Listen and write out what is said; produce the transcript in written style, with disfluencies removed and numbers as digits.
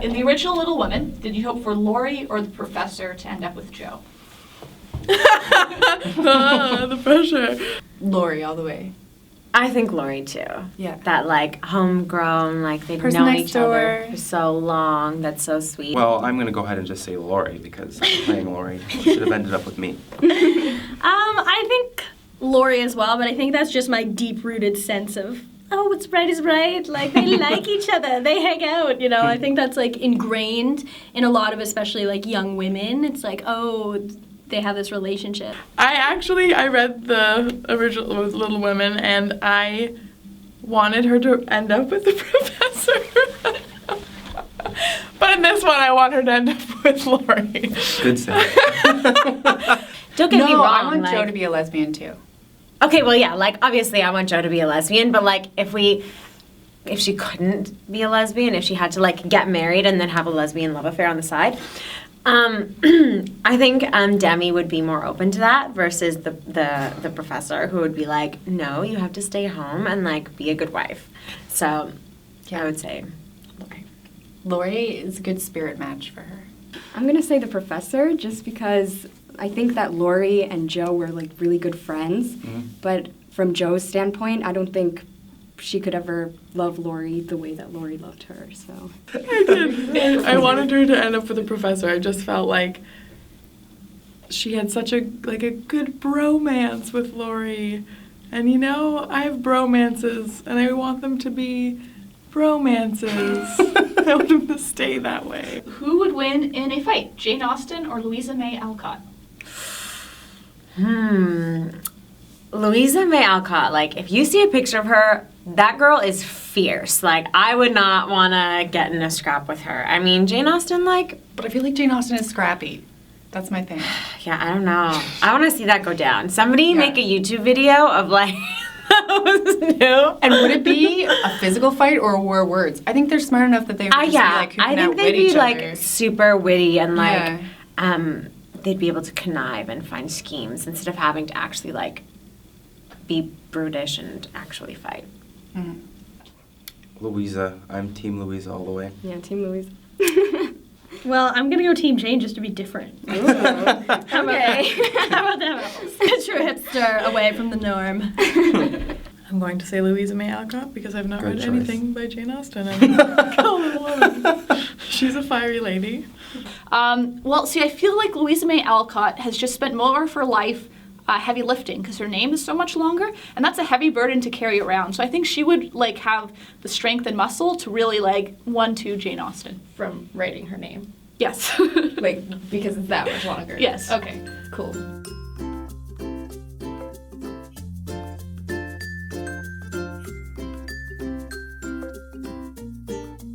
In the original Little Women, did you hope for Laurie or the professor to end up with Jo? The pressure. Laurie all the way. I think Laurie too. Yeah. That like homegrown, like they've Person known next each other door. for so long. That's so sweet. Well, I'm going to go ahead and just say Laurie because I'm playing Laurie. Should have ended up with me. I think Laurie as well, but I think that's just my deep-rooted sense of, oh, what's right is right. Like, they like each other. They hang out, you know. I think that's, like, ingrained in a lot of especially, like, young women. It's like, oh, they have this relationship. I read the original Little Women, and I wanted her to end up with the professor. But in this one, I want her to end up with Laurie. Good save. Don't get me wrong. I want like, Jo to be a lesbian too. Okay, well, yeah, like, obviously I want Jo to be a lesbian, but, like, if she couldn't be a lesbian, if she had to, like, get married and then have a lesbian love affair on the side, I think Demi would be more open to that versus the professor who would be like, no, you have to stay home and, like, be a good wife. So, yeah, I would say Laurie. Laurie is a good spirit match for her. I'm going to say the professor just because I think that Laurie and Jo were like really good friends. Mm-hmm. But from Jo's standpoint, I don't think she could ever love Laurie the way that Laurie loved her. So I did. I wanted her to end up with the professor. I just felt like she had such a good bromance with Laurie. And you know, I have bromances and I want them to be bromances. I want them to stay that way. Who would win in a fight, Jane Austen or Louisa May Alcott? Louisa May Alcott, like, if you see a picture of her, that girl is fierce. Like, I would not want to get in a scrap with her. I mean, Jane Austen, like... But I feel like Jane Austen is scrappy. That's my thing. Yeah, I don't know. I want to see that go down. Somebody make a YouTube video of, like... that was new. And would it be a physical fight or were words? I think they're smart enough that they would just be like I think they'd be like super witty and like they'd be able to connive and find schemes instead of having to actually like be brutish and actually fight. Mm-hmm. Louisa. I'm Team Louisa all the way. yeah, Team Louise. Well, I'm going to go Team Jane just to be different. How about that? How about that? Get your hipster away from the norm. I'm going to say Louisa May Alcott because I've not Good read choice. anything by Jane Austen. And Little Woman. She's a fiery lady. Well, see, I feel like Louisa May Alcott has just spent more of her life heavy lifting because her name is so much longer, and that's a heavy burden to carry around. So I think she would like have the strength and muscle to really like 1-2 Jane Austen. From writing her name. Yes. Like, because it's that much longer. Yes. Okay, cool.